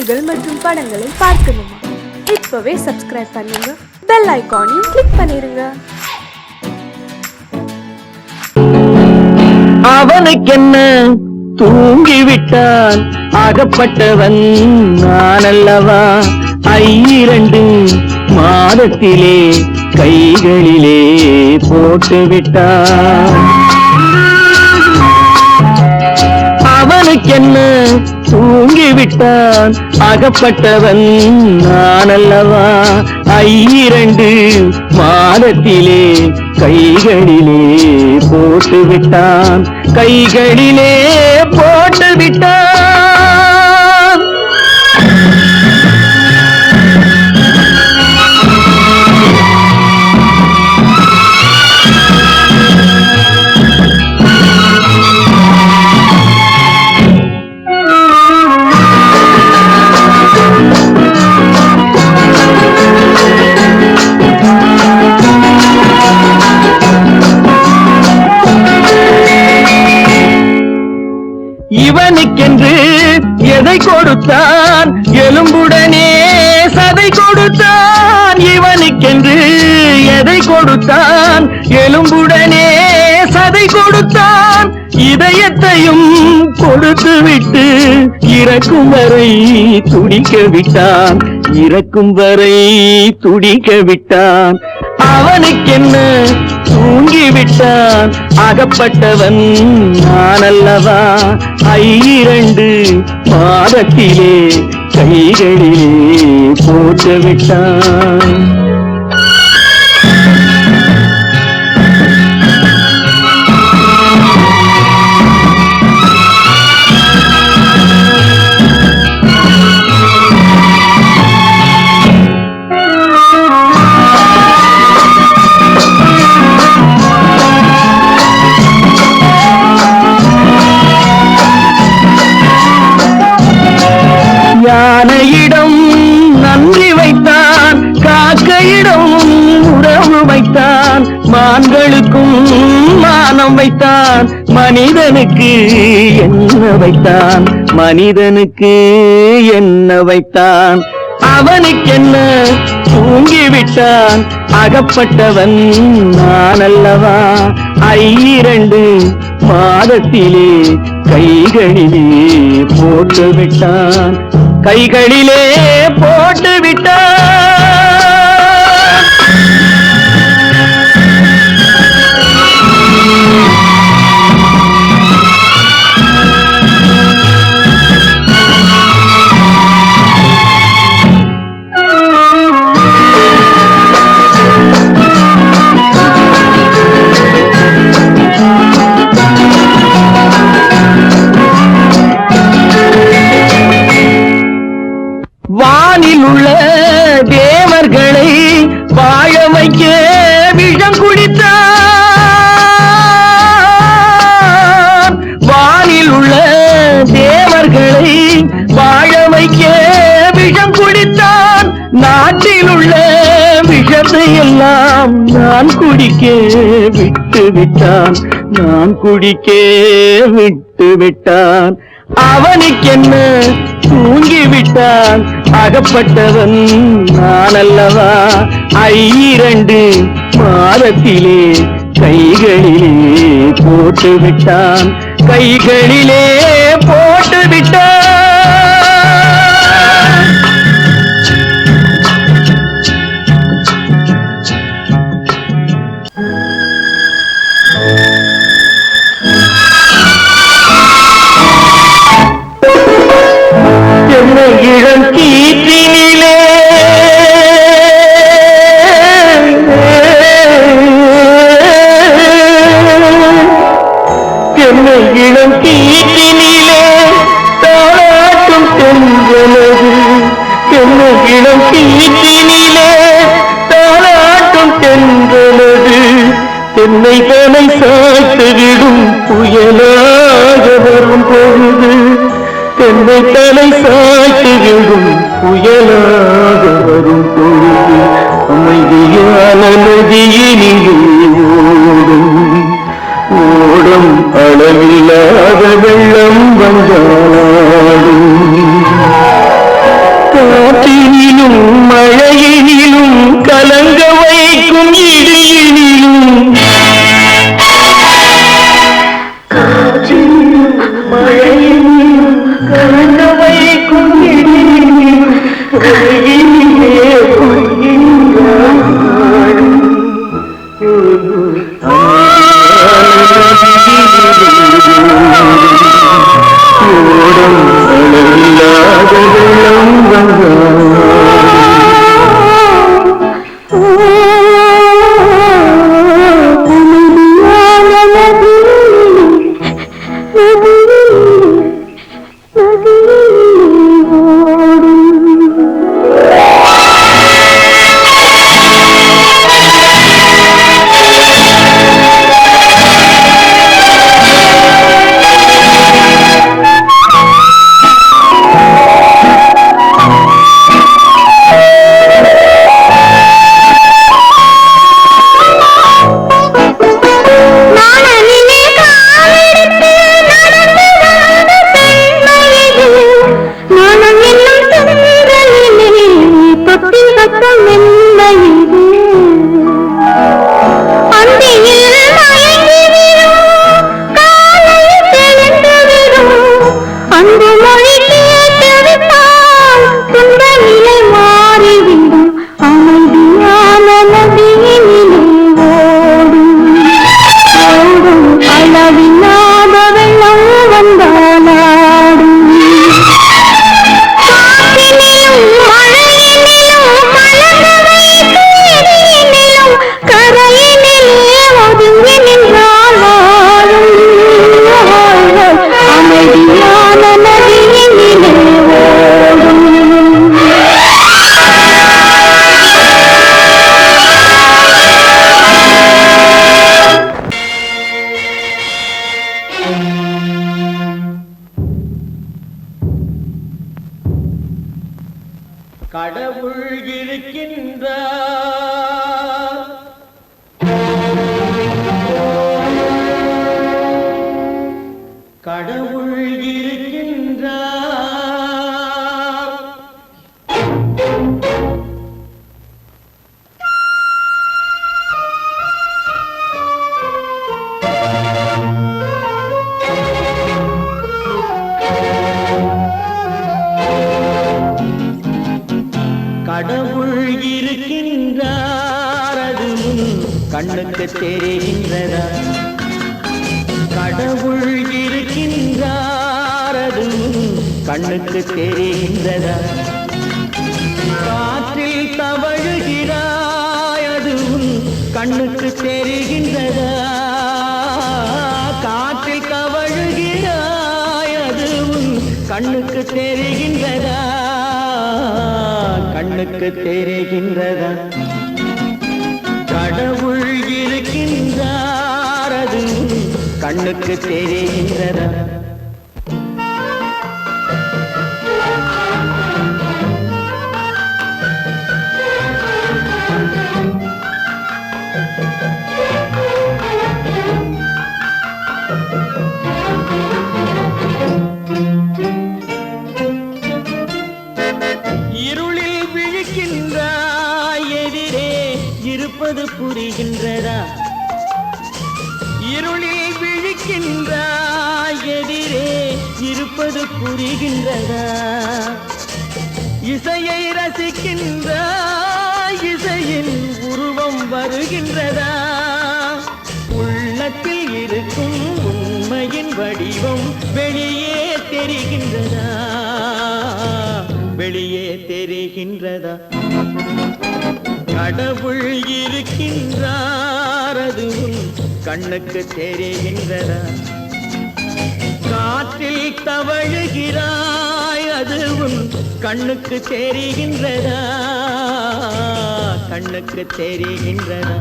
பாடல்கள் மற்றும் படங்களை பார்க்கணுமா? இப்பவே சப்ஸ்கிரைப் பண்ணுங்க, பெல் ஐகானையும் கிளிக் பண்ணிருங்க. அவனுக்கென்ன தூங்கிவிட்டான், அகப்பட்டவன் நான் அல்லவா? 2 மாதத்திலே கைகளிலே போட்டுவிட்டான். அவனுக்கென்ன தூங்கிவிட்டான், அகப்பட்டவன் நான் அல்லவா? 2 மாதத்திலே கைகளிலே போட்டுவிட்டான், கைகளிலே போட்டுவிட்டான். இவனுக்கென்று எதை கொடுத்தான், எலும்புடனே சதை கொடுத்தான். இவனுக்கென்று எதை கொடுத்தான், எலும்புடனே சதை கொடுத்தான். இதயத்தையும் கொடுத்து விட்டு இறக்கும் வரை துடிக்க விட்டான், இறக்கும் வரை துடிக்க விட்டான். அவனுக்கென்ன தூங்கிவிட்டான், அகப்பட்டவன் நான் அல்லவா? 2 மாதத்திலே கைகளிலே போட்டுவிட்டான். யானையிடம் நன்றி வைத்தான், காக்கையிடம் உறவு வைத்தான். மான்களுக்கும் மானம் வைத்தான், மனிதனுக்கு என்ன வைத்தான், மனிதனுக்கு என்ன வைத்தான். அவனுக்கென்ன தூங்கிவிட்டான், அகப்பட்டவன் நான் அல்லவா? 2 மாதத்திலே கைகளிலே போட்டுவிட்டான், கைகளிலே போட்டுவிட்டான். வானில் உள்ள தேவர்களை வாழ வைக்க விஷம் குடித்தான். வானில் உள்ள தேவர்களை வாழ வைக்க விஷம் குடித்தான். நாட்டில் உள்ள விஷத்தை எல்லாம் நான் குடிக்க விட்டு விட்டான், நான் குடிக்க விட்டு விட்டான். அவனுக்கென்ன தூங்கிவிட்டான், அகப்பட்டவன் நான் அல்லவா? 2 மாதத்திலே கைகளிலே போட்டுவிட்டான், கைகளிலே போட்டுவிட்டான். இளம் கீற்றினிலே என்னை இளம் கீற்றினிலே தாளாட்டும் தென்றலது, என்னை இளம் கீற்றினிலே தாளாட்டும் தென்றலது. என்னை தலை சாய்த்துவிடும் புயலாக வரும் பொழுது, என்னை தலை சாய்த்துவிடும் புயலாக வரும் பொழுது. அமைதியான நதியினிலே ஓடும் ஓடும் அளவில்லாத வெள்ளம் வந்தாடும். காற்றினிலும் மழையினிலும் கலங்க வைக்கும் இடியினிலும் காற்றினிலும் மழையினிலும் கலங்க வைக்கும் இடியினிலும் கையிலே கடவுள் இருக்கின்றார், கடவுள் இருக்கின்றார். கடவுள் இருக்கின்றார், அது கண்ணுக்கு தெரிகின்றதா? கடவுள் இருக்கின்றார், அது கண்ணுக்கு தெரிகின்றதா? காற்றில் தவழுகிறாய், அது கண்ணுக்கு தெரிகின்றதா? காற்றில் தவழுகிறாய், அது கண்ணுக்கு தெரிகின்றதா? கண்ணுக்கு தெரிகின்றதா? கடவுள் இருக்கின்றார், அது கண்ணுக்கு தெரிகின்றதா? இருளில் விழிக்கின்றாய், எதிரே இருப்பது புரிகின்றதா? இருளில் விழிக்கின்றாய், எதிரே இருப்பது புரிகின்றதா? இசையை ரசிக்கின்றாய், இசையின் உருவம் வருகின்றதா? உள்ளத்தில் இருக்கும் உண்மையின் வடிவம் வெளியே தெரிகின்றதா? வெளியே தெரிகின்றதா? கடவுள் இருக்கின்றார், அது கண்ணுக்கு தெரிகின்றதா? காற்றில் தவழுகிறாய், அது கண்ணுக்கு தெரிகின்றதா? கண்ணுக்கு தெரிகின்றதா?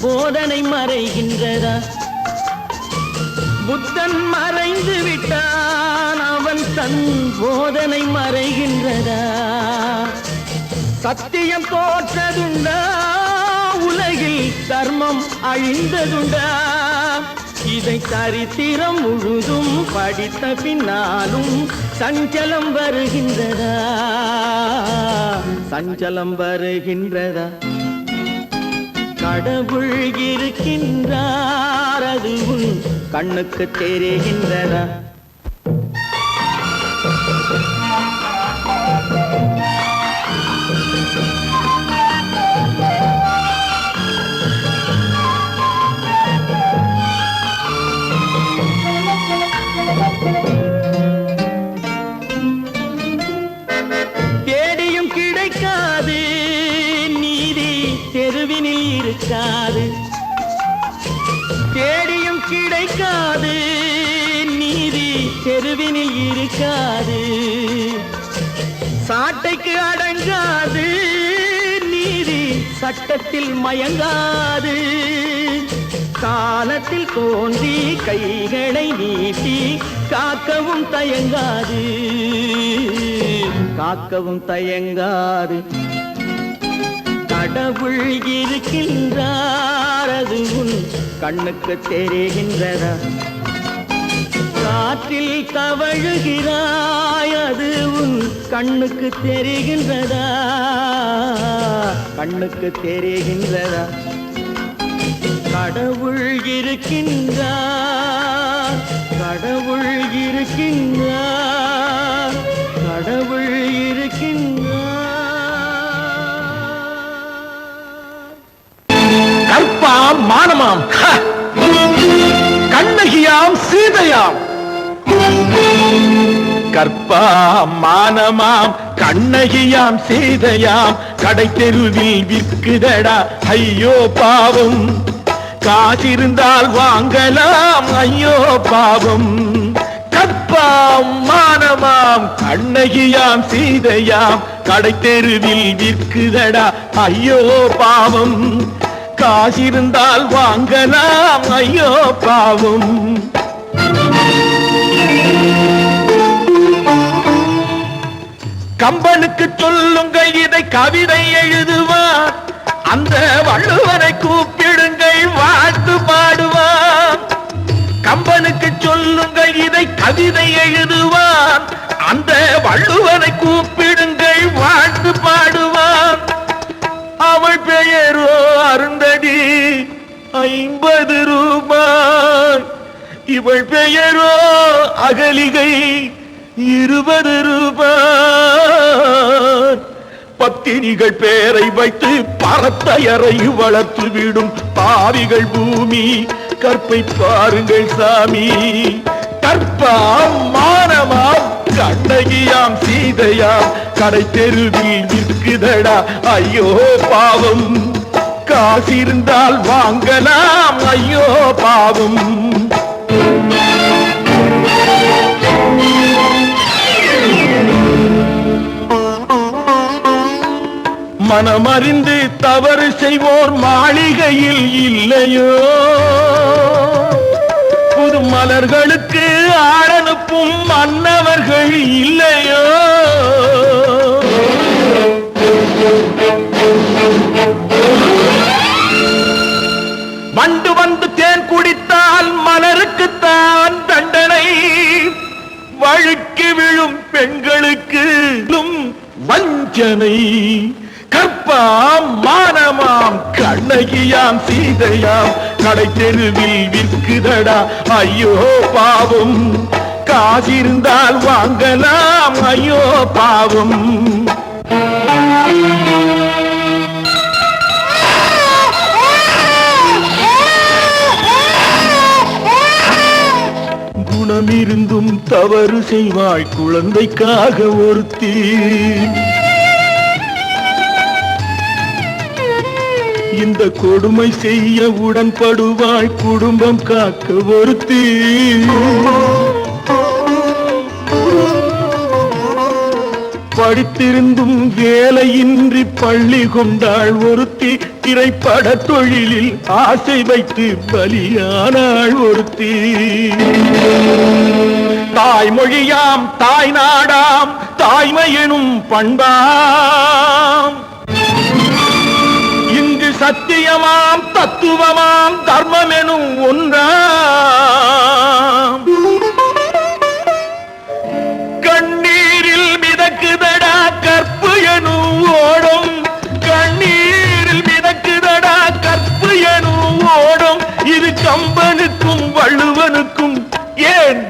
போதனை மறைகின்றதா? புத்தன் மறைந்து விட்டான், அவன் தன் போதனை மறைகின்றதா? சத்தியம் தோற்றதுண்டா, உலகில் தர்மம் அழிந்ததுண்டா? இதை சரித்திரம் முழுதும் படித்த பின்னாலும் சஞ்சலம் வருகின்றதா? சஞ்சலம் வருகின்றதா? கடவுள் இருக்கின்றார், அது உன் கண்ணுக்கு தெரிகின்றதா? தேடியும் கிடைக்காது நீதி, தெருவினில் இருக்காது. தேடியும் கிடைக்காது நீதி, தெருவினில் இருக்காது. சாட்டைக்கு அடங்காது நீதி, சட்டத்தில் மயங்காது. காலத்தில் தோன்றி கைகளை நீட்டி காக்கவும் தயங்காது, காக்கவும் தயங்காது. கடவுள் இருக்கின்றார், அது உன் கண்ணுக்கு தெரிகின்றதா? காற்றில் தவழுகிறாய், அது உன் கண்ணுக்கு தெரிகின்றதா? கண்ணுக்கு தெரிகின்றதா? கடவுள் இருக்கின்றார், கடவுள் இருக்கின்றார், கடவுள் இருக்கின்றார். கற்பாம் மானமாம், கண்ணகியாம் சீதையாம். கற்பாம் மானமாம், கண்ணகியாம் சீதையாம். கடை தெருவில் விற்குதடா ஐயோ பாவம். காசிருந்தால் வாங்கலாம் ஐயோ பாவம். கற்பாம் மானமாம், கண்ணகியாம் சீதையாம். கடை தெருவில் விற்குதடா ஐயோ பாவம். காசிருந்தால் வாங்கலாம் ஐயோ பாவம். கம்பனுக்கு சொல்லுங்கள் இதை கவிதை எழுதுவான், அந்த வள்ளுவனை கூப்பிடுங்கள் வாழ்த்து பாடுவான். கம்பனுக்கு சொல்லுங்கள் இதை கவிதை எழுதுவான், அந்த வள்ளுவனை கூப்பிடுங்கள் வாழ்த்து பாடுவான். அவள் பெயரோ அருந்ததி 50 ரூபாய், இவள் பெயரோ அகலிகை 20 ரூபாய். பத்தினிகள் பேரை வைத்து பரத்தையரை வளர்த்து விடும் பாவிகள் பூமி. கற்பை பாருங்கள் சாமி. கற்பாம் மானமாம், கண்ணகியாம் சீதையாம். கடை தெருவில் விற்குதடா ஐயோ பாவம். காசிருந்தால் வாங்கலாம் ஐயோ பாவம். மனமறிந்து தவறு செய்வோர் மாளிகையில் இல்லையோ? புது மலர்களுக்கு ஆளனுப்பும் மன்னவர்கள் இல்லையோ? வண்டு வந்து தேன் குடித்தால் மலருக்குத்தான் தண்டனை. வழுக்கி விழும் பெண்களுக்கு வஞ்சனை. கற்பாம் மானமாம், கண்ணகியாம் சீதையாம். கடை தெருவில் விற்குதடா ஐயோ பாவம். காசிருந்தால் வாங்கலாம் ஐயோ பாவம். குணமிருந்தும் தவறு செய்வாய் குழந்தைக்காக ஒருத்தி. இந்த கொடுமை செய்ய உடன்படுவாய் குடும்பம் காக்க ஒருத்தி. படித்திருந்தும் வேலையின்றி பள்ளி கொண்டாள் ஒருத்தி. திரைப்பட தொழிலில் ஆசை வைத்து பலியானாள் ஒருத்தி. தாய்மொழியாம் தாய் நாடாம் தாய்மை எனும் பண்பாம், இங்கு சத்தியமாம் தத்துவமாம் தர்மம் எனும் ஒன்றாம். கண்ணீரில் மிதக்குதடா கற்பு எனும் ஓடும், கண்ணீரில் மிதக்குதடா கற்பு எனும் ஓடும். இது கம்பனுக்கும் வள்ளுவனுக்கும் ஏன்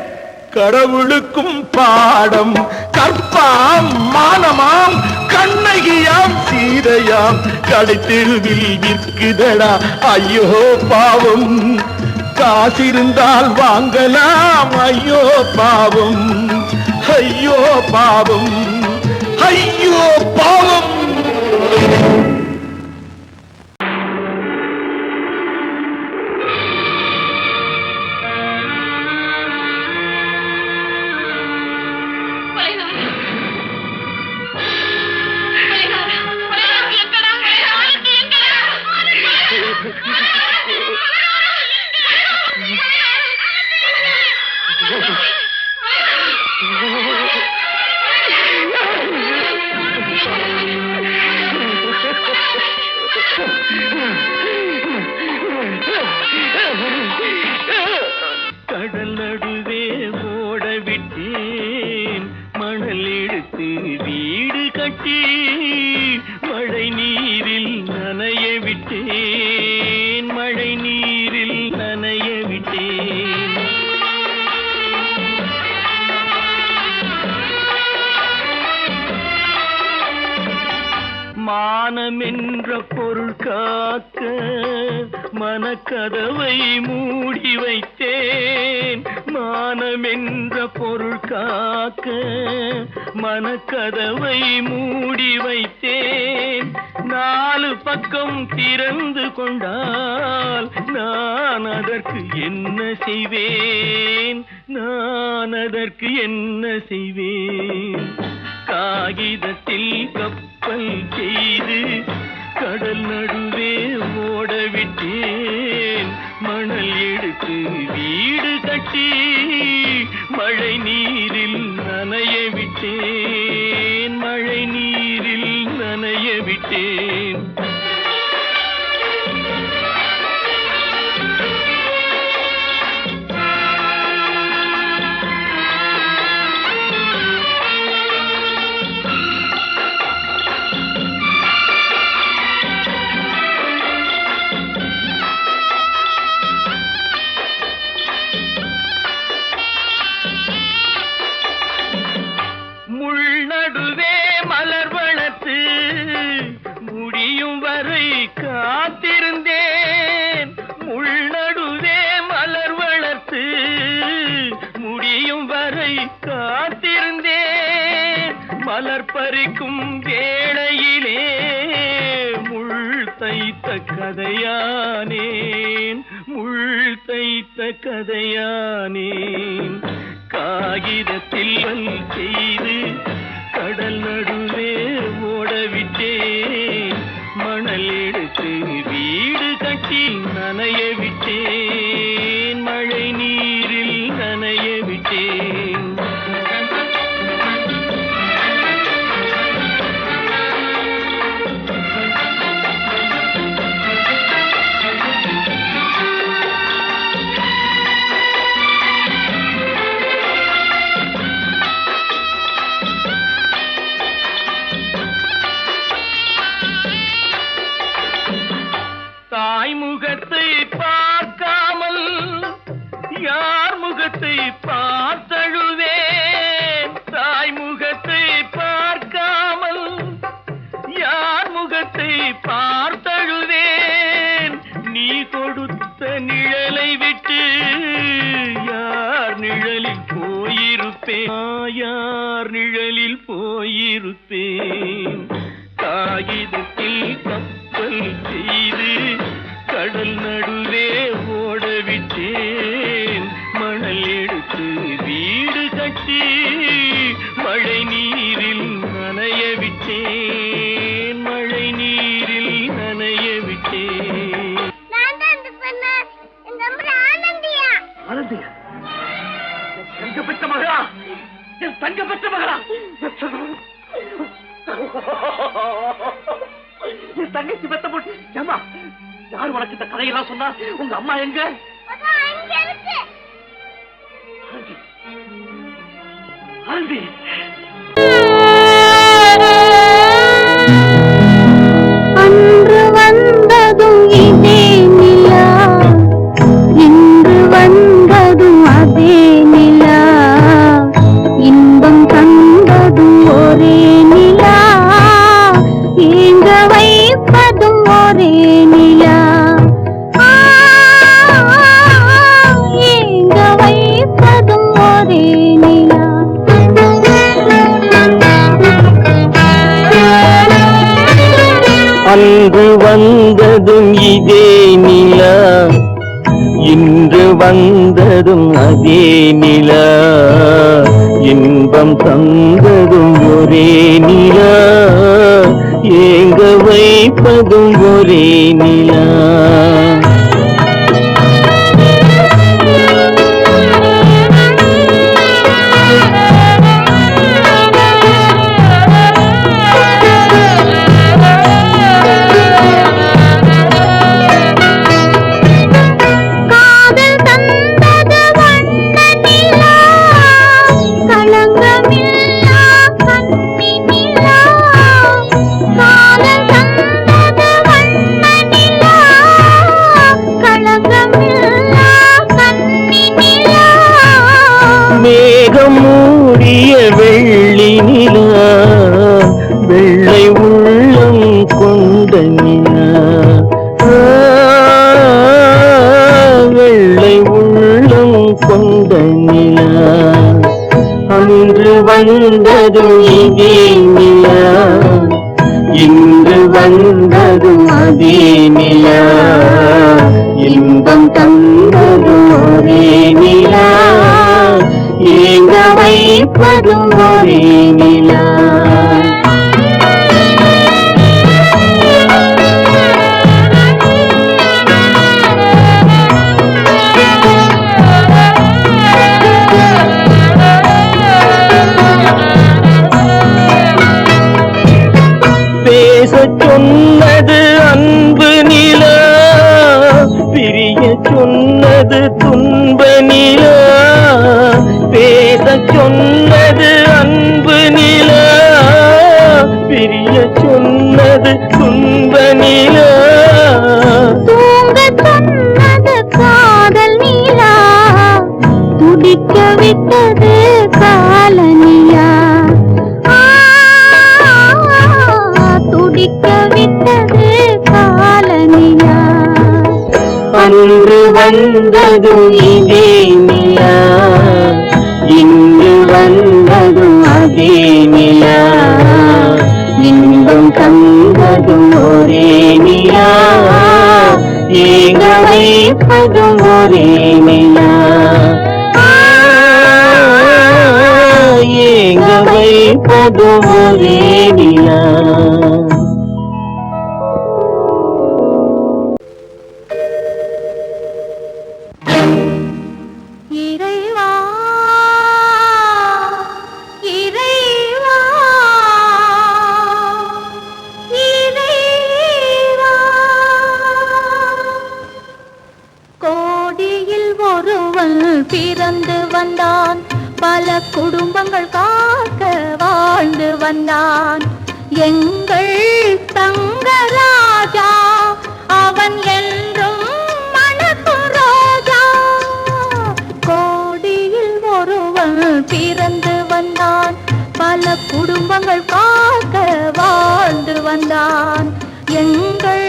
கடவுளுக்கும் பாடம். கற்பாம் மானமாம் கண்ணகியாம் சீதையாம் கடைத்தெருவில் விற்குதடா ஐயோ பாவம். காசிருந்தால் வாங்கலாம் ஐயோ பாவம், ஐயோ பாவம், ஐயோ பாவம். கடல் நடுவே ஓட விட்டேன், மணல் எடுத்து வீடு கட்டி மழை நீரில் நனைய விட்டேன், மழை நீரில் நனைய விட்டேன். மானம் என்ற பொருள் காக்க மனக்கதவை மூடி வைத்தேன், மானம் என்ற பொருள் காக்க மனக்கதவை மூடி வைத்தேன். நாலு பக்கம் திறந்து கொண்டால் நான் அதற்கு என்ன செய்வேன், நான் அதற்கு என்ன செய்வேன். காகிதத்தில் கப்பல் செய்து கடல் நடுவே ஓட விட்டேன், மணல் எடுத்து வீடு கட்டி மழை நீரில் நனைய விட்டேன், மழை நீரில் நனைய விட்டேன். முள்நடுவே மலர் வளர்த்து முடியும் வரை காத்திருந்தேன், முள்நடுவே மலர் வளர்த்து முடியும் வரை காத்திருந்தேன். மலர் பறிக்கும் வேளையிலே முள் தைத்த கதையானேன், முள் தைத்த கதையானேன். காகிதத்தில் செய்து கடல் நடுவே ஓடவிட்டேன், மணல் எடுத்து வீடு கட்டி நனைய விட்டேன், மழை நீரில் நனைய விட்டேன். தாய்முகத்தை பார்க்காமல் யார் முகத்தை பார்த்தழுவேன், தாய்முகத்தை பார்க்காமல் யார் முகத்தை பார்த்தழுவேன். நீ கொடுத்த நிழலை விட்டு யார் நிழலில் போயிருப்பேன், யார் நிழலில் போயிருப்பேன். காகிதத்தில் கப்பல் செய்து கடல் நடுவே ஓடவிட்டேன், மணல் எடுத்து வீடு கட்டி மழை நீரில் நனைய விட்டேன், மழை நீரில் நனைய விட்டேன். தங்க பெற்ற மகளா, என் தங்க பெற்ற மகளா, என் தங்கச்சி பெத்த போட்டு ஏமா யார் உனக்கு இந்த கதையெல்லாம் சொன்னா? உங்க அம்மா எங்க? ஆண்டி அன்று வந்ததும் இதே நிலா, இன்று வந்ததும் அதே நிலா, இன்பம் தந்ததும் ஒரே நிலா, ஏங்க வைப்பதும் ஒரே நிலா, ஏங்க வைப்பதும் ஒரே நிலா. அன்று வந்ததும் இதே நிலா, இன்று வந்ததும் அதே நிலா, இன்பம் தந்ததும் ஒரே நிலா, ஏங்க வைப்பதும் ஒரே நிலா. மேகம் மூடிய வெள்ளி நிலா, வெள்ளை உள்ளம் கொண்ட நிலா, வெள்ளை உள்ளம் கொண்ட நிலா, அன்று வந்ததும் இதே நிலா, இன்று வந்ததும் அதே நிலா, இன்பம் தந்ததும் ஒரே நிலா, ஏங்க வைப்பதும் ஒரே நிலா. பேசச் சொன்னது அன்பு நிலா, பிரிய சொன்னது துன்ப நிலா, பேசச் சொன்னது அன்பு நிலா, பிரிய சொன்னது துன்ப நிலா, தூங்க சொன்னது காதல் நிலா, துடிக்க விட்டது காலனியா, துடிக்க விட்டது காலனியா. அன்று வந்ததும் இதே நிலா, இன்று வந்ததும் அதே நிலா, இன்பம் தந்ததும் ஒரே நிலா, ஏங்க வைப்பதும் ஒரே நிலா, ஏங்க வைப்பதும் ஒரே நிலா. இறைவா இறைவா இறைவா, கோடியில் ஒருவன் பிறந்து வந்தான், பல குடும்பங்கள் காக்க வாழ்ந்து வந்தான், எங்கள் தங்கராஜா அவன் என்றும் மணக்கும் ரோஜா. கோடியில் ஒருவன் பிறந்து வந்தான், பல குடும்பங்கள் காக்க வாழ்ந்து வந்தான், எங்கள்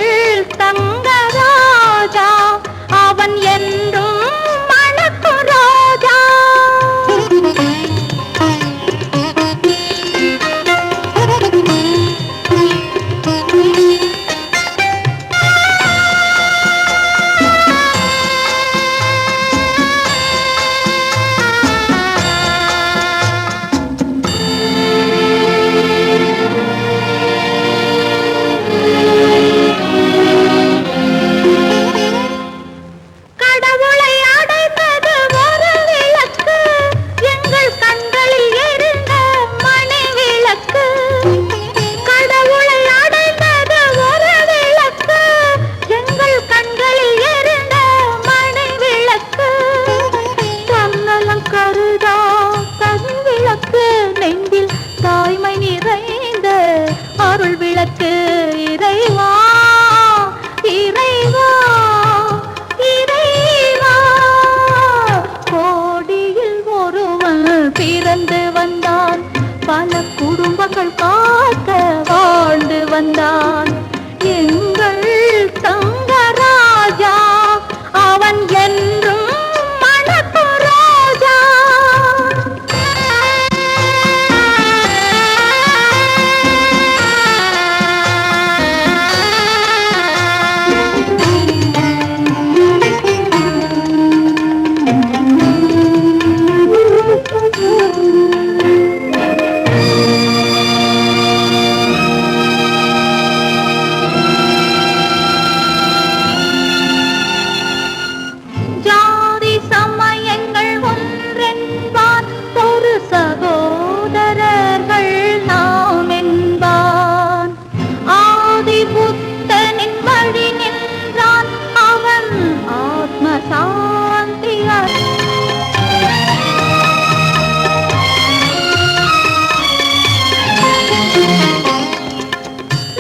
தங்கராஜா அவன் என்றும் மணக்கும் ரோஜா. எனக்கு இறைவா இறைவா இறைவா. கோடியில் ஒருவன் பிறந்து வந்தான், பல குடும்பங்கள் காக்க வாழ்ந்து வந்தான். எங்கள் தங்கராஜா அவன் என்றும் மணக்கு ராஜா. ஜாதி சமயங்கள் ஒன்றென்பார், ஒரு சகோதரர்கள் நாம் என்பான். ஆதி புத்தனின் வழி நின்றான், அவன் ஆத்ம சாந்தி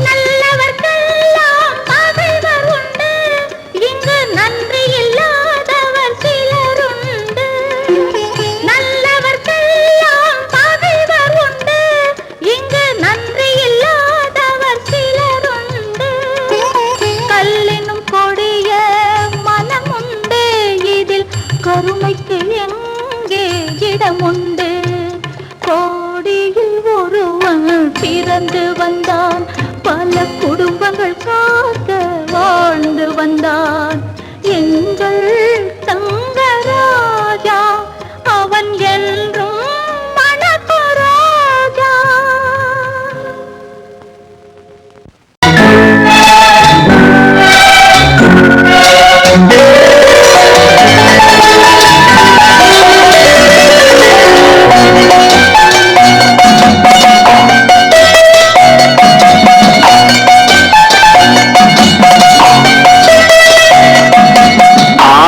நல்லவர்க்கெல்லாம் பகைவர் உண்டு, இங்கு நன்றி இல்லாதவர் சிலருண்டு. நல்லவர்க்கெல்லாம் பகைவர் உண்டு, இங்கு நன்றி இல்லாதவர் சிலருண்டு. கல்லினும் கொடிய மனமுண்டு, இதில் கருணைக்கு எங்கே இடமுண்டு. கோடியில் ஒருவன் பிறந்து வந்தான், பல குடும்பங்கள் காக்க வாழ்ந்து வந்தான். எங்கள் தங்கராஜா அவன் என்றும் மணக்கு ராஜா.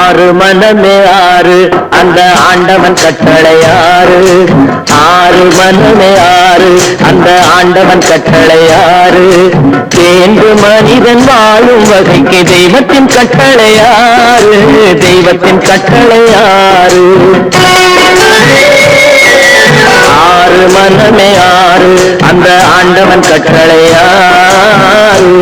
ஆறு மனமே ஆறு அந்த ஆண்டவன் கட்டளையாறு. ஆறு மனமே ஆறு அந்த ஆண்டவன் கட்டளையாறு. தேர்ந்து மனிதன் வாழும் வகைக்கு தெய்வத்தின் கட்டளையாறு. தெய்வத்தின் கட்டளையாறு. ஆறு மனமே ஆறு அந்த ஆண்டவன் கட்டளையாறு.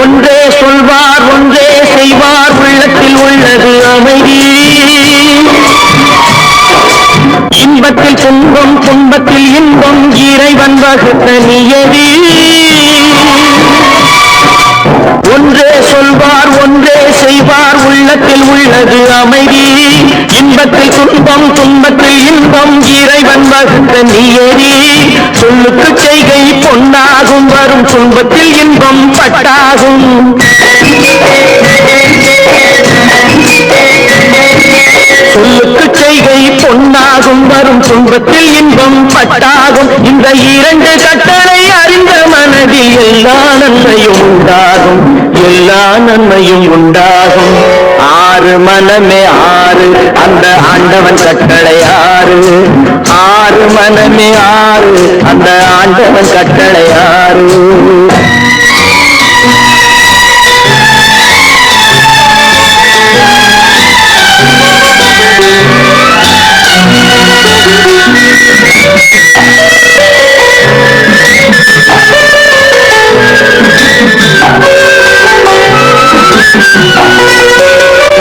ஒன்றே சொல்வார் ஒன்றே செய்வார், உள்ளத்தில் உள்ளது அமைதி. இன்பத்தில் துன்பம் துன்பத்தில் இன்பம், இறைவன் வகுத்த நியதி. ஒன்றே சொல்வார் ஒன்றே செய்வார், உள்ளத்தில் உள்ளது அமைதி. இன்பத்தில் துன்பம் துன்பத்தில் இன்பம், இறைவன் வகுத்த நியதி. சொல்லுக்கு செய்கை பொன்னாகும், வரும் துன்பத்தில் இன்பம் பட்டாகும். சொல்லுக்கு செய்கை பொன்னாகும், வரும் துன்பத்தில் இன்பம் பட்டாகும். இந்த இரண்டு கட்டளை அறிந்த மனதில் எல்லா நன்மையும் உண்டாகும். எல்லா நன்மையும் உண்டாகும். ஆறு மனமே ஆறு அந்த ஆண்டவன் கட்டளையாறு. ஆறு மனமே ஆறு அந்த ஆண்டவன் கட்டளையாறு.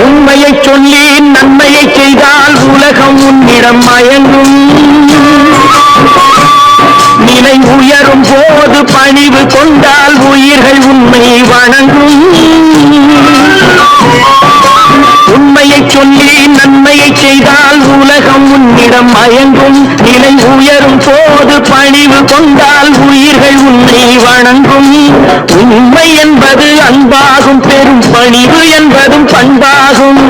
உண்மையை சொல்லி நன்மையை செய்தால் உலகம் உன்னிடம் மயங்கும். நிலை உயரும் போது பணிவு கொண்டால் உயிர்கள் உண்மை வணங்கும். உண்மையை சொல்லி நன்மையை செய்தால் உலகம் உன்னிடம் மயங்கும். நிலை உயரும் போது பணிவு கொண்டால் உயிர்கள் உன்னை வணங்கும். உண்மை என்பது அன்பாகும், பெரும் பணிவு என்பதும் பண்பாகும்.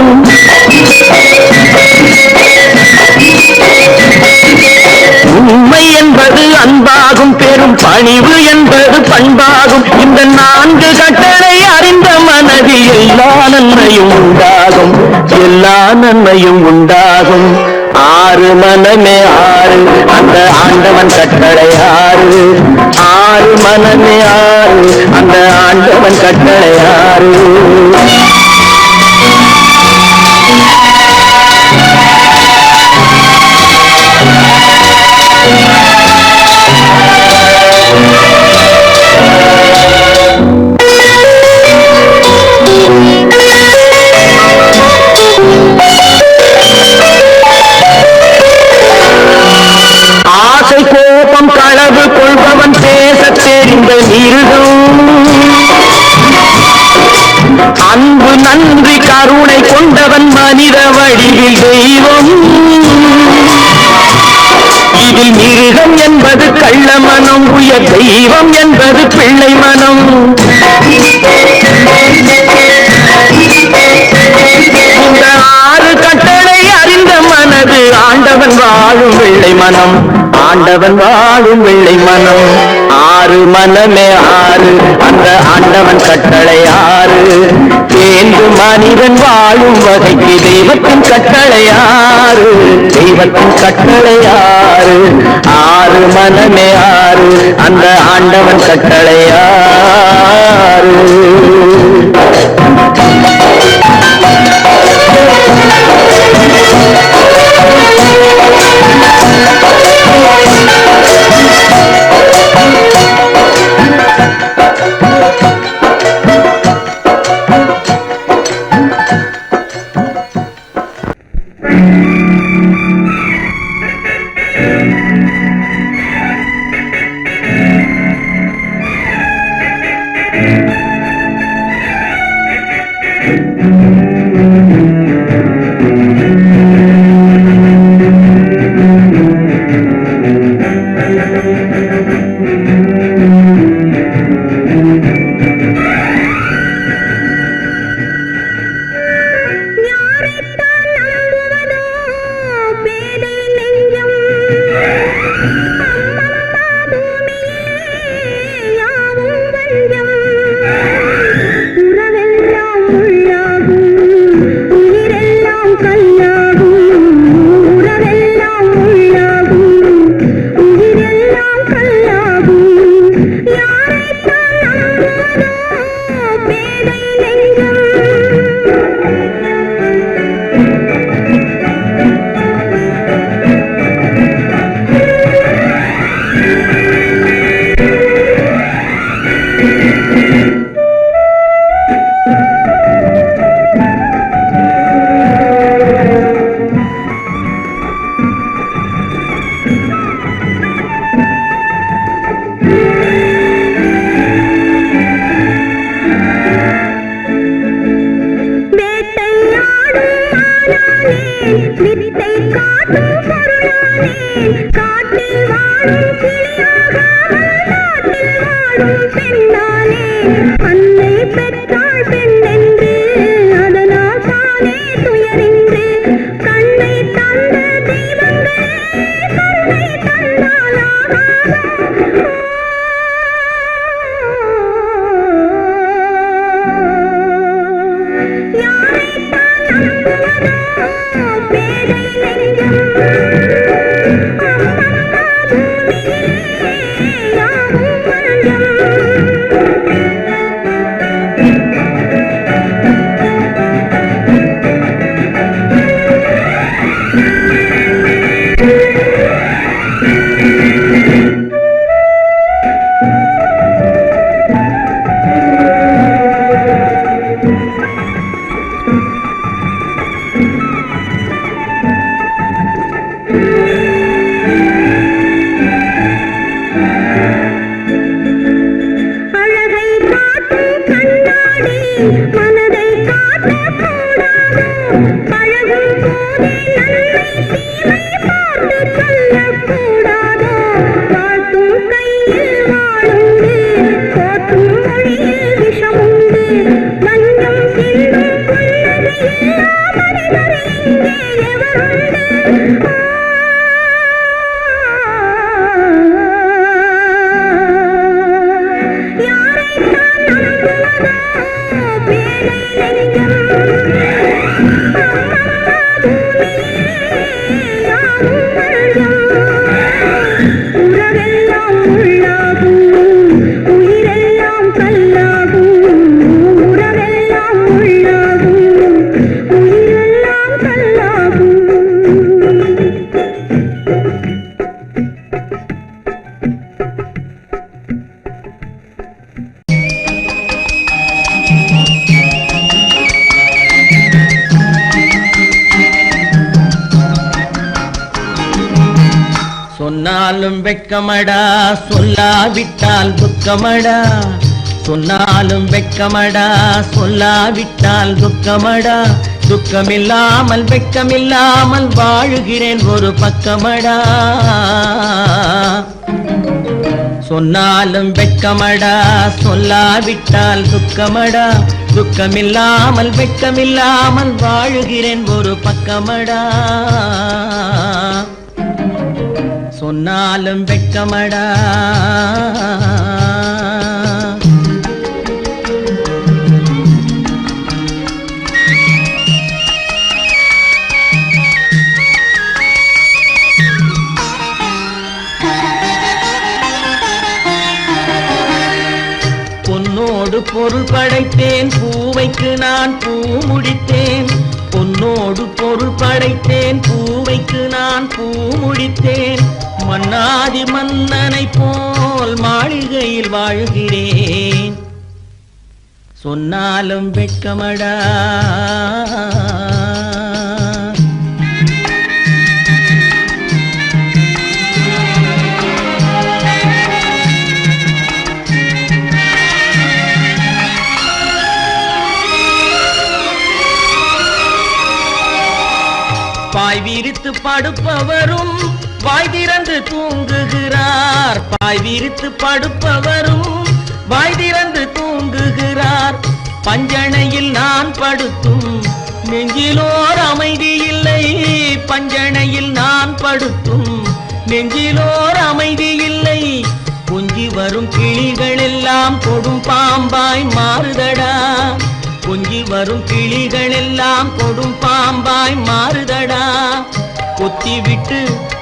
என்பது அன்பாகும், பெரும் பணிவு என்பது பண்பாகும். இந்த 4 கட்டளை அறிந்த மனதில் எல்லா நன்மையும் உண்டாகும், எல்லா நன்மையும் உண்டாகும். 6 மனமே 6, அந்த ஆண்டவன் கட்டளை 6. 6 மனமே 6, அந்த ஆண்டவன் கட்டளை 6. ஆசை கோபம் களவு கொள்பவன் பேச தெரிந்த மிருகம், அன்பு நன்றி கருணை கொண்டவன் மனித வடிவில் தெய்வம். இதில் மிருகம் என்பது கள்ள மனம், உயர் தெய்வம் என்பது பிள்ளை மனம். இந்த 6 கட்டளை அறிந்த மனது ஆண்டவன் வாழும் வெள்ளை மனம், ஆண்டவன் வாழும் வெள்ளை மனம். 6 மனமே 6, அந்த ஆண்டவன் கட்டளை 6. தேர்ந்து மனிதன் வாழும் வகைக்கு தெய்வத்தின் கட்டளை 6, தெய்வத்தின் கட்டளை 6. 6 மனமே 6, அந்த ஆண்டவன் கட்டளை 6. சொன்னாலும் வெட்கமடா சொல்லாவிட்டால் துக்கமடா சொன்னாலும் வெட்கமடா சொல்லாவிட்டால் துக்கமடா துக்கமில்லாமல் வெட்கமில்லாமல் வாழுகிறேன் ஒரு பக்கமடா சொன்னாலும் வெட்கமடா சொல்லாவிட்டால் துக்கமடா துக்கமில்லாமல் வெட்கமில்லாமல் வாழுகிறேன் ஒரு பக்கமடா சொன்னாலும் வெட்கமடா பொன்னோடு பொருள் படைத்தேன் பூவைக்கு நான் பூ முடித்தேன் பொன்னோடு பொருள் படைத்தேன் பூவைக்கு நான் பூ முடித்தேன் மன்னாதி மன்னனை போல் மாளிகையில் வாழ்கிறேன் சொன்னாலும் வெட்கமடா பாய் விரித்து படுப்பவரும் வாய் திறந்து தூங்குகிறார் பாய் விரித்து படுப்பவரும் வாய் திறந்து தூங்குகிறார் பஞ்சணையில் நான் படுத்தும் நெஞ்சிலோர் அமைதி இல்லை பஞ்சணையில் நான் படுத்தும் நெஞ்சிலோர் அமைதி இல்லை கொஞ்சி வரும் கிளிகள் எல்லாம் கொடும் பாம்பாய் மாறுதடா கொஞ்சி வரும் கிளிகள் எல்லாம் கொடும் பாம்பாய் மாறுதடா கொத்தி விட்டு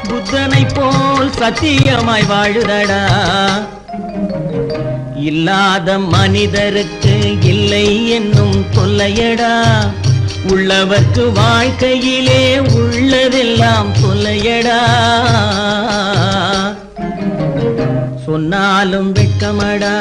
புத்தனை போல் சத்தியமாய் வாழுதடா இல்லாத மனிதருக்கு இல்லை என்னும் தொல்லையடா உள்ளவர்க்கு வாழ்க்கையிலே உள்ளதெல்லாம் தொல்லையடா சொன்னாலும் வெட்கமடா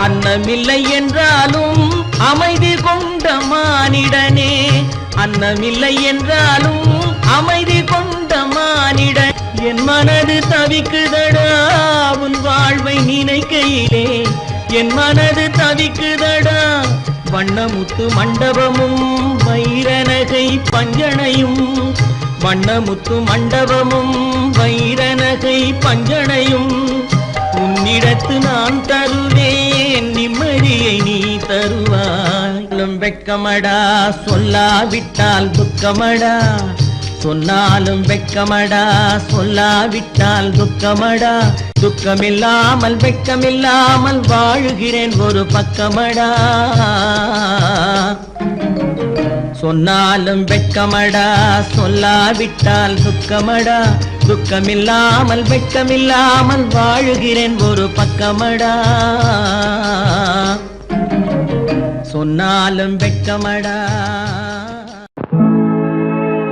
அன்னமில்லை என்றாலும் அமைதி கொண்ட மானிடனே அன்னமில்லை என்றாலும் அமைதி கொண்ட மானிடன் என் மனது தவிக்குதடா உன் வாழ்வை நினைக்கையிலே என் மனது தவிக்குதடா வண்ணமுத்து மண்டபமும் வைரநகை பஞ்சனையும் வண்ணமுத்து மண்டபமும் வைரநகை பஞ்சனையும் உன்னிடத்து நான் தருவேன் நிம்மதியை நீ தருவாய் வெட்கமடா சொல்லாவிட்டால் துக்கமடா சொன்னாலும் வெட்கமடா சொல்லாவிட்டால் துக்கமடா துக்கமில்லாமல் வெட்கமில்லாமல் வாழுகிறேன் ஒரு பக்கமடா சொன்னாலும் வெட்கமடா சொல்லாவிட்டால் துக்கமடா துக்கமில்லாமல் வெட்கமில்லாமல் வாழுகிறேன் ஒரு பக்கமடா சொன்னாலும் வெட்கமடா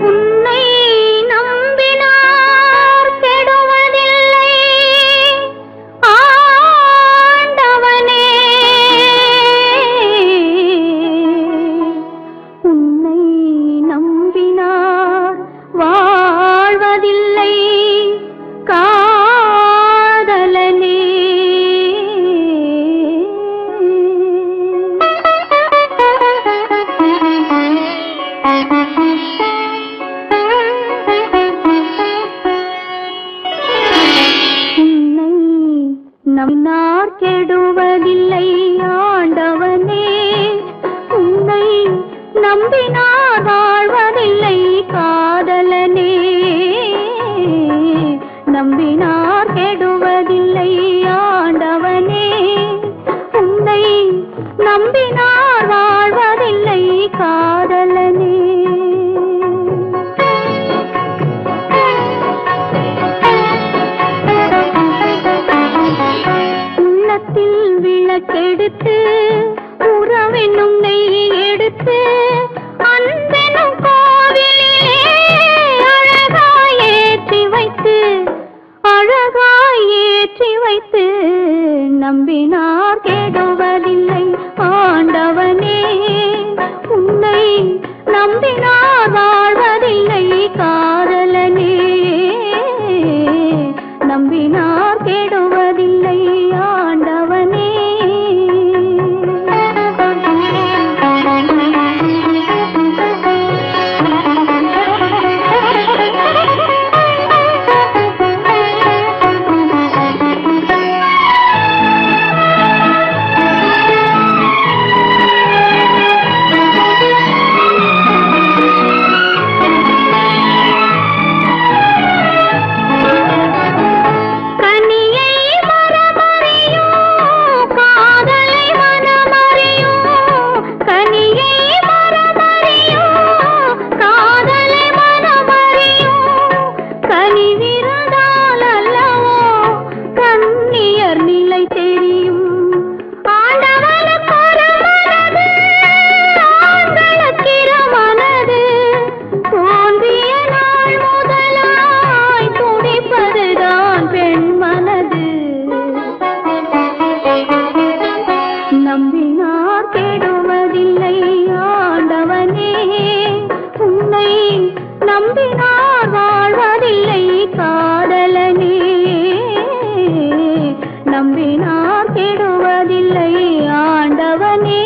உன்னை நம்பினார் கெடுவதில்லை ஆண்டவனே உன்னை நம்பினார் வாழ்வதில்லை காதலனே உன்னை நம்பினார் கெடுவதில்லை ஆண்டவனே உன்னை நம்பினார் வாழ்வதில்லை காதலனே நம்பினார் கெடுவதில்லை ஆண்டவனே உன்னை நம்பினார் வாழ்வதில்லை காதலனே உள்ளத்தில் விளக்கெடுத்து உறவென்னும் நெய் எடுத்து அன்பெனும் கோவிலே நம்பினார் கெடுவதில்லை ஆண்டவனே உன்னை நம்பினார் வாழ்வதில்லை காதலனே நம்பினார் கெடுவதில்லை ஆண்டவனே நம்பினார் கெடுவதில்லை ஆண்டவனே உன்னை நம்பினார் வாழ்வதில்லை காதலனே நம்பினார் கெடுவதில்லை ஆண்டவனே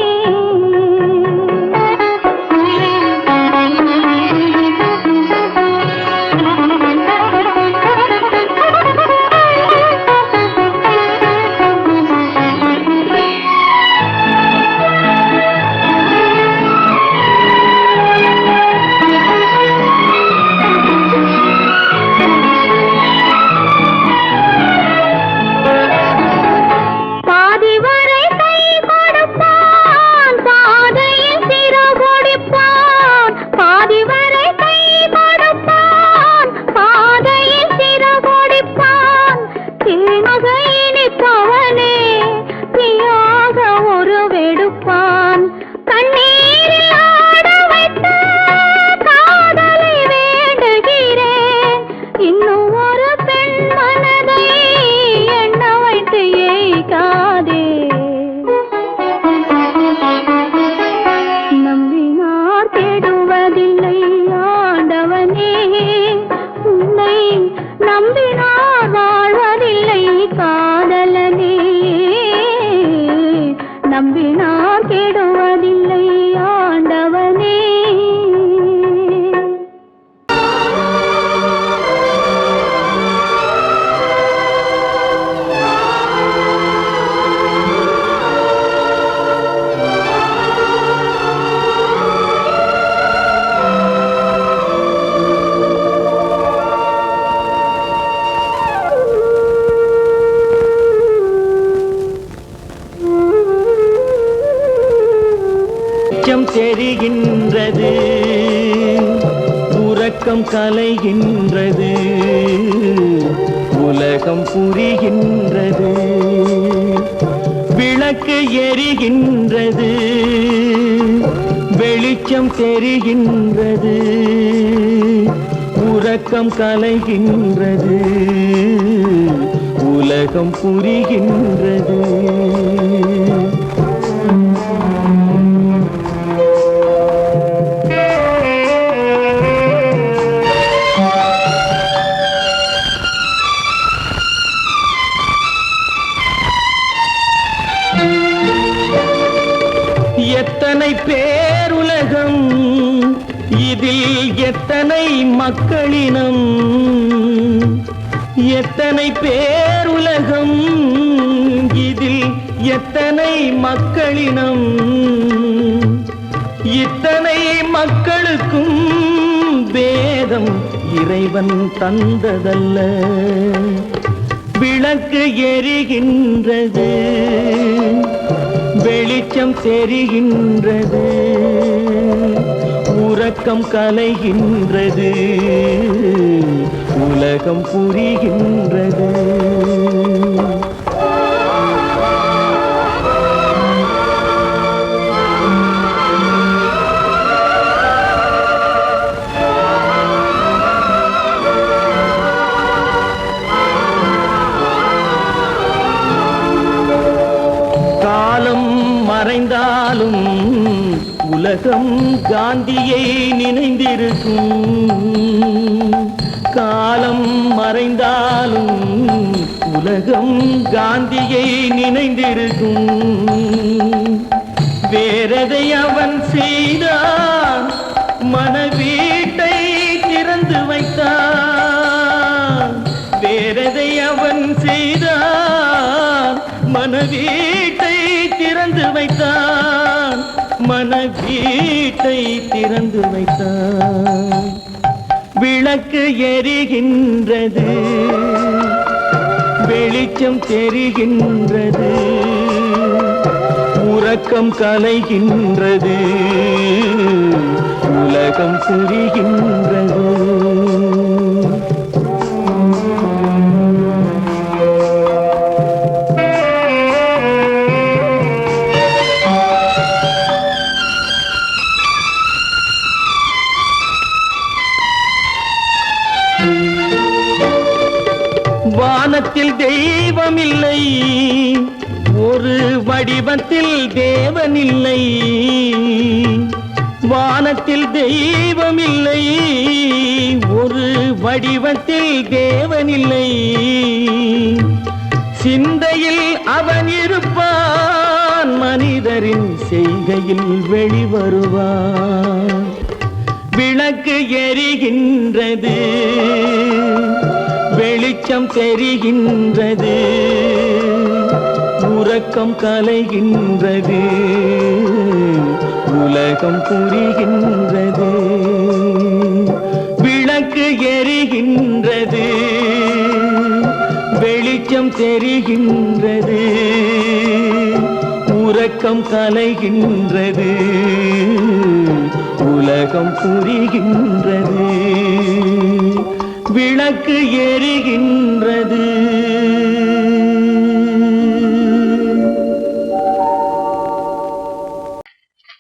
நம்பினார் கெடுவதில்லை ஆண்டவனே தெரிகின்றது உறக்கம் கலைகின்றது உலகம் புரிகின்றது விளக்கு எரிகின்றது வெளிச்சம் தெரிகின்றது உறக்கம் கலைகின்றது உலகம் புரிகின்றது எத்தனை பேருலகம் இதில் எத்தனை மக்களினம் எத்தனை பேருலகம் இதில் எத்தனை மக்களினம் இத்தனை மக்களுக்கும் வேதம் இறைவன் தந்ததல்ல விளக்கு எரிகின்றது வெளிச்சம் தெரிகின்றது உறக்கம் கலைகின்றது உலகம் புரிகின்றது மறைந்தாலும் உலகம் காந்தியை நினைந்திருக்கும். காலம் மறைந்தாலும் உலகம் காந்தியை நினைந்திருக்கும். வேறதை அவன் செய்தான், மனவீட்டை திறந்து வைத்தான். வேறதை அவன் செய்தான், மனவீட்டை திறந்து வைத்தான். மனவீட்டை திறந்து வைத்தான். விளக்கு எரிகின்றது, வெளிச்சம் தெரிகின்றது, உறக்கம் கலைகின்றது, உலகம் புரிகின்றது. வானத்தில் தெய்வம் இல்லை, ஒரு வடிவத்தில் தேவன் இல்லை. வானத்தில் தெய்வம் இல்லை, ஒரு வடிவத்தில் தேவன் இல்லை. சிந்தையில் அவன் இருப்பான், மனிதரின் செய்கையில் வெளிவருவான். விளக்கு எரிகின்றது, வெளிச்சம் தெரிகின்றது, உறக்கம் கலைகின்றது, உலகம் புரிகின்றது. விளக்கு எரிகின்றது, வெளிச்சம் தெரிகின்றது, உறக்கம் கலைகின்றது, உலகம் புரிகின்றது. விளக்கு எரிகின்றது.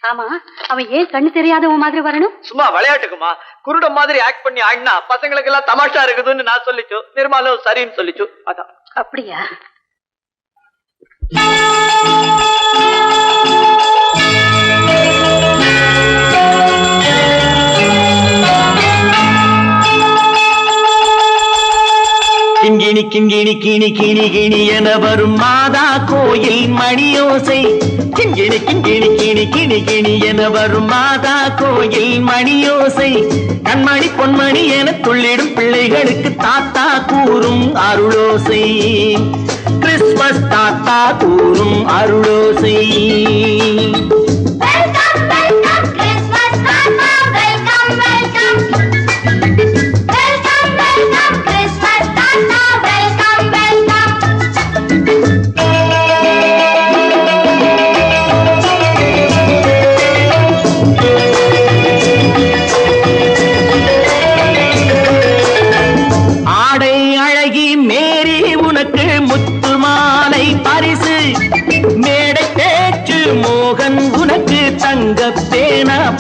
ஆமா, அவன் ஏன் கண்ணு தெரியாதவன் மாதிரி வரணும்? சும்மா விளையாட்டுக்குமா, குருட மாதிரி ஆக்ட் பண்ணி ஆடினா பசங்களுக்கு எல்லாம் தமாஷா இருக்குதுன்னு நான் சொல்லிச்சு. நிர்மலும் சரின்னு சொல்லிச்சு. அதான். அப்படியா? கிண்கிணி கிண்கிணி கிணி கிணி கிணி என வரும் மாதா கோயில் மணியோசை. கிண்கிணி கிண்கிணி கிணி கிணி கிணி என வரும் மாதா கோயில் மணியோசை. கண்மணி பொன்மணி என துள்ளிடும் பிள்ளைகளுக்கு தாத்தா கூறும் அருளோசை. கிறிஸ்துமஸ் தாத்தா கூறும் அருளோசை.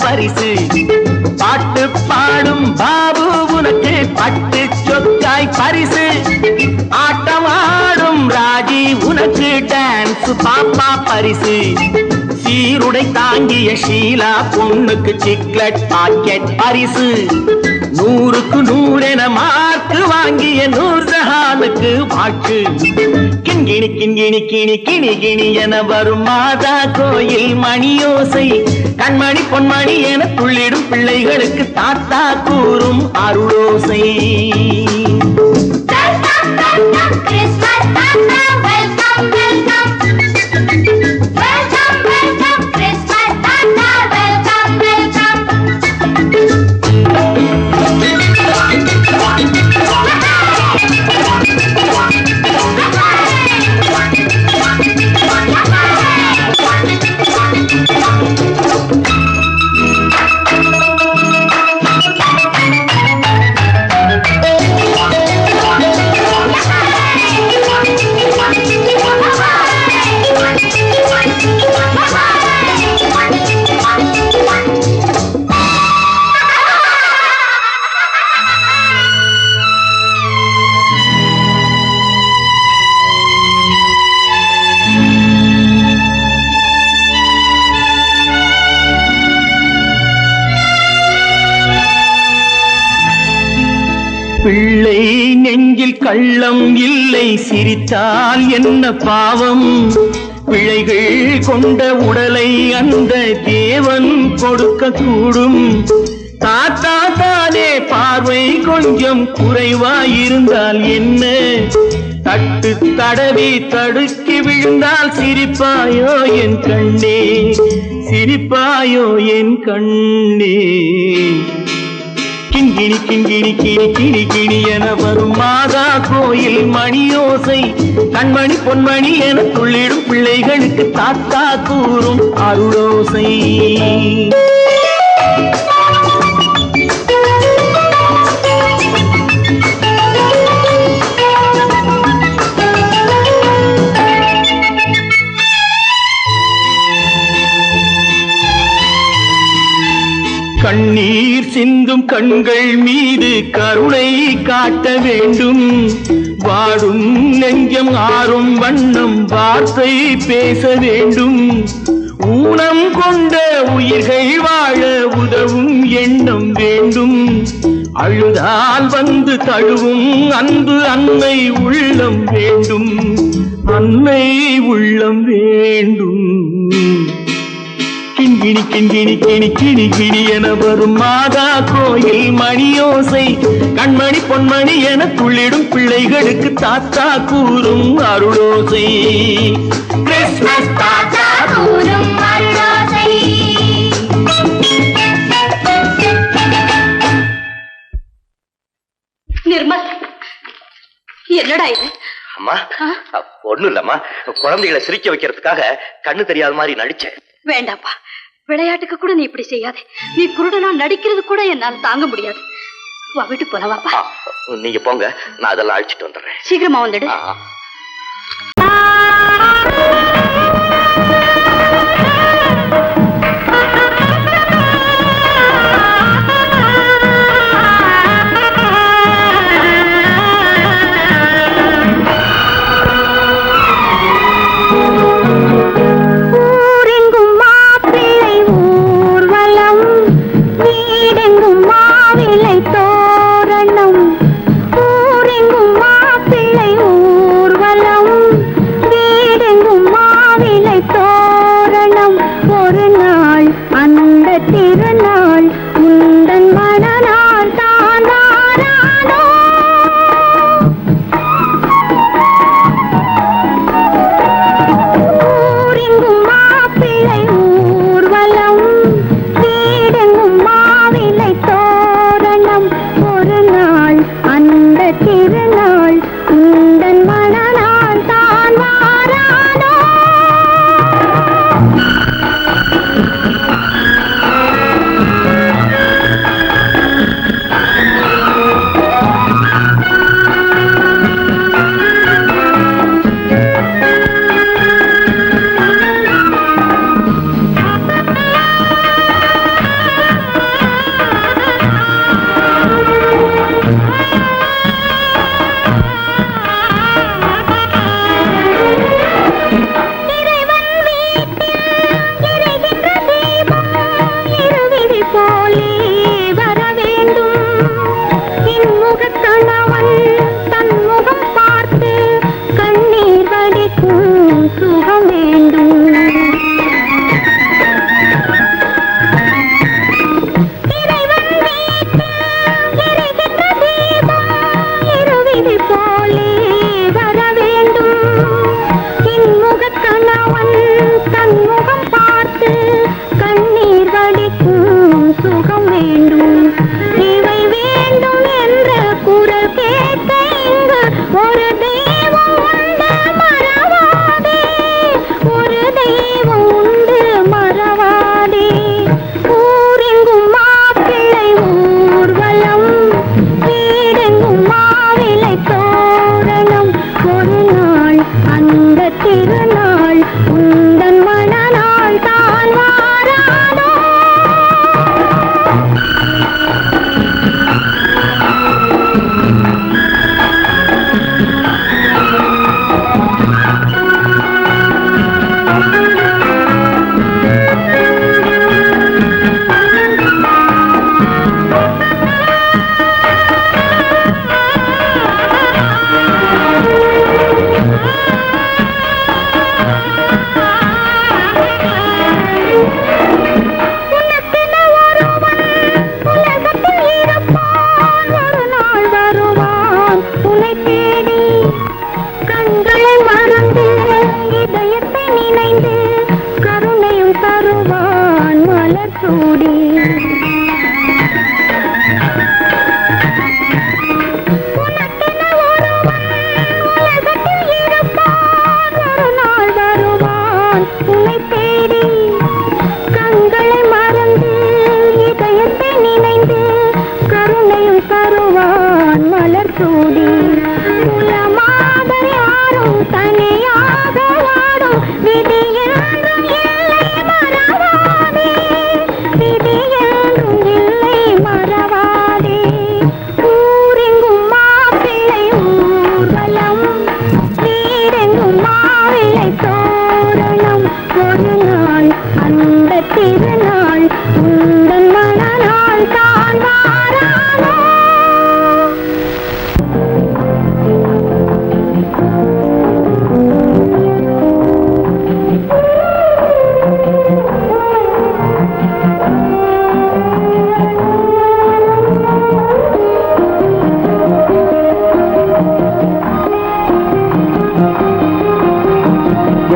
பரிசு பாட்டு பாடும் பாபு உனக்கு பட்டு சொக்காய் பரிசு. ஆட்டமாடும் ராஜி உனக்கு டான்ஸ் பாப்பா பரிசு. சீருடை தாங்கிய ஷீலா பொண்ணுக்கு சிக்லெட் பாக்கெட் பரிசு. 100க்கு 100 என மார்க்கு வாங்கிய நூர்ஜஹானுக்கு வாழ்த்து. கிண்கிணி கிண்கிணி கிணி கிணி கிணி என வரும் மாதா கோயில் மணியோசை. கண்மணி பொன்மணி என துள்ளிடும் பிள்ளைகளுக்கு தாத்தா கூறும் அருளோசை. கள்ளம் இல்லை சிரித்தால் என்ன பாவம் பிழைகள் கொண்ட உடலை அந்த தேவன் கொடுக்க கூடும் தாத்தா தானே பார்வை கொஞ்சம் குறைவாயிருந்தால் என்ன தட்டு தடவி தடுக்கி விழுந்தால் சிரிப்பாயோ என் கண்ணே சிரிப்பாயோ என் கண்ணே கிங்கிணி கிங்கிணி கிணி கிணி கிணி என வரும் மாதா கோயில் மணியோசை கண்மணி பொன்மணி என துள்ளிடும் பிள்ளைகளுக்கு தாத்தா கூறும் அருளோசை கண்ணீர் சிந்தும் கண்கள் மீது கருணை காட்ட வேண்டும் வாடும் நெஞ்சம் ஆறும் வண்ணம் வார்த்தை பேச வேண்டும் ஊனம் கொண்ட உயிர்கள் வாழ உதவும் எண்ணம் வேண்டும் அழுதால் வந்து தழுவும் அன்பு அன்னை உள்ளம் வேண்டும் அன்னை உள்ளம் வேண்டும் கிண்கிணி கிண்கிணி கிணி கிணி கிணி என வரும் மாதா கோயில் மணியோசை கண்மணி பொன்மணி என துள்ளிடும் பிள்ளைகளுக்கு தாத்தா கூறும் அருளோசை கிறிஸ்மஸ் தாத்தா கூறும் அருளோசை. நிர்மல், என்னடா இது? அம்மா ஒண்ணும் இல்லம்மா, குழந்தைகளை சிரிக்க வைக்கிறதுக்காக கண்ணு தெரியாத மாதிரி நடிச்சேன். வேண்டாப்பா, விளையாட்டுக்கு கூட நீ இப்படி செய்யாதே. நீ குருடனா நடிக்கிறது கூட என்னால் தாங்க முடியாது. வா, வீட்டு போலவாப்பா. நீங்க போங்க, நான் அதெல்லாம் அழிச்சிட்டு வந்துடுறேன். சீக்கிரமா வந்துடு. ஊரெங்கும் மாப்பிள்ளை ஊர்வலம்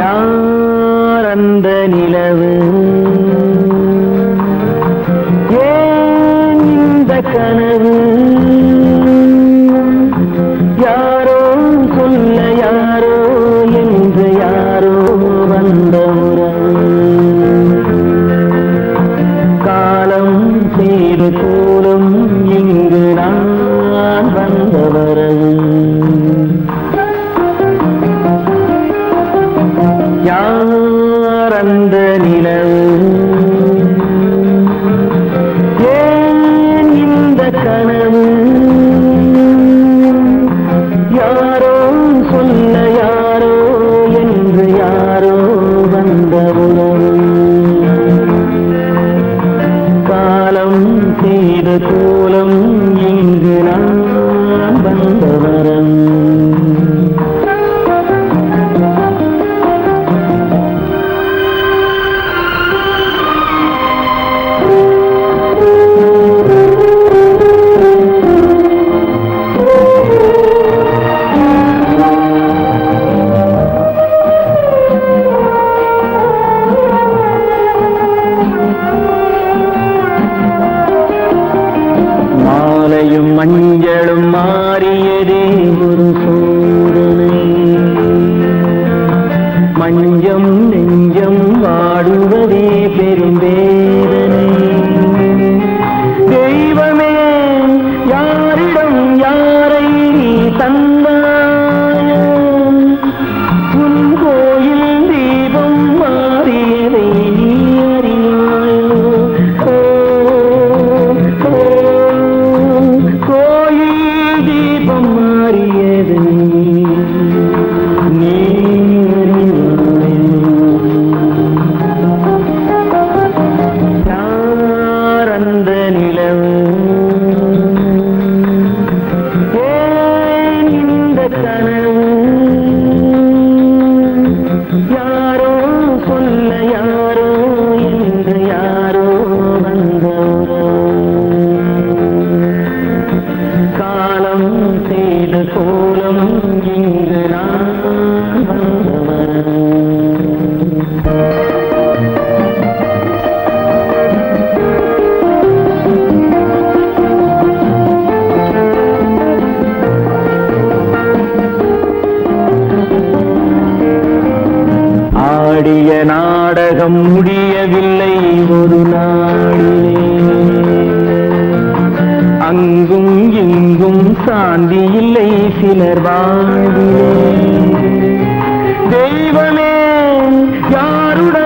யார் அந்த நிலவு ஏன் இந்த கனவு யாரோ சொல்ல யாரோ என்று யாரோ வந்த உறவு காலம் செய்து கூலும் இங்கு நான் வந்த வரவு யார் அந்த நிலவு ஏன் இந்த கனவு யாரோ சொல்ல யாரோ என்று யாரோ வந்த உறவு காலம் செய்த கோலம் இங்கு நான் வந்த வரவு மாலையும் மஞ்சளும் மாறியதே ஒரு சோதனை மஞ்சம் நெஞ்சம் வாடுவதே பெரும் வேதனை தெய்வமே யாரிடம் யாரை நீ தந்தாயோ உன் கோயில் தீபம் மாறியதை நீ அறியாயோ கோயில் தீபம் மாறியது நீ யார் அந்த நிலவு ஏன் இந்த கனவு யாரோ சொல்ல யாரோ என்று யாரோ வந்த காலம் செய்த கோலம் இங்கு நான் வந்தவர் ஆடிய நாடகம் முடியவில்லை ஒரு நாளிலே அங்கும் இங்கும் சாந்தி இல்லை சிலர் வாழ்விலே தெய்வமே யாருடன்